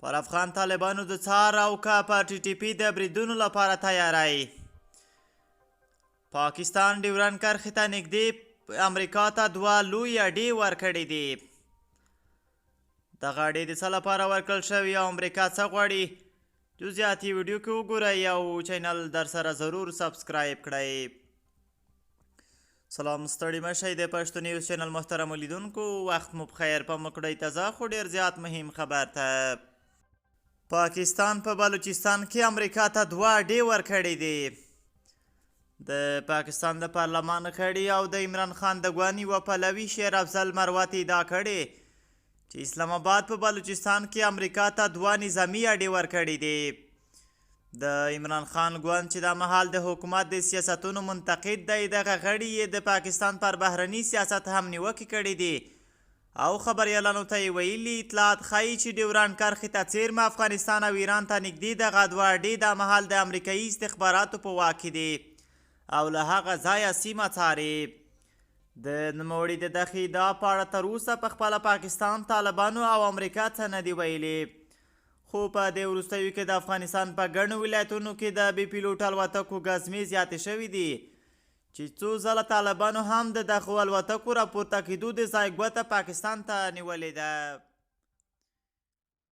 پر افغان طالبانو د څار او که په ټي ټي پي د بریدونو لپاره تیاری. پاکستان ډیورنډ کرښې ته نږدې امریکا ته 2 لویې اډې ورکړې دي. دغه اډې د څه لپاره ورکړل شوي او امریکا څه غواړي؟ جزئیات یې ویډیو کې وګورئ او چینل در سره ضرور سبسکرایب کړئ. سلام، ستړي مشئ د پښتو نیوز چینل محترمو لیدونکو، وخت مو بخیر. په مکړی تازه خو ډیر زیات مهم خبر ته. پاکستان په بلوچستان کې امریکا ته 2 اډې ورکړې دي. د پاکستان د پارلمان غړي او د عمران خان د ګواني و پلوي شیر افضل مروت ادعا کړې چې اسلام آباد په بلوچستان کې امریکا ته 2 نظامي اډې ورکړې دي. د عمران خان ګوند چې د مهال د حکومت د سیاستونو منتقد دی، دغه غړي یې د پاکستان پر بهرني سیاست هم نیوکې کړې دي او خبریالانو ته یې ویلي اطلاعات ښایي چې ډیورنډ کرښې ته څیرمه افغانستان او ایران ته نږدې دغه 2 اډې د مهال د امریکایي استخباراتو په واک کې دي او له هغه ځایه سیمه څاري. د نوموړي د دغې ادعا په اړه تر اوسه په خپله پاکستان، طالبانو او امریکا څه نه دي ویلي، خو په دې وروستیو کې د افغانستان په ګڼو ولایتونو کې د بې پیلوټ الوتکو ګزمې زیاتې شوي دي چې څو ځله طالبانو هم د دغو الوتکو راپورته کېدو د ځای ګوته پاکستان ته نیولې ده.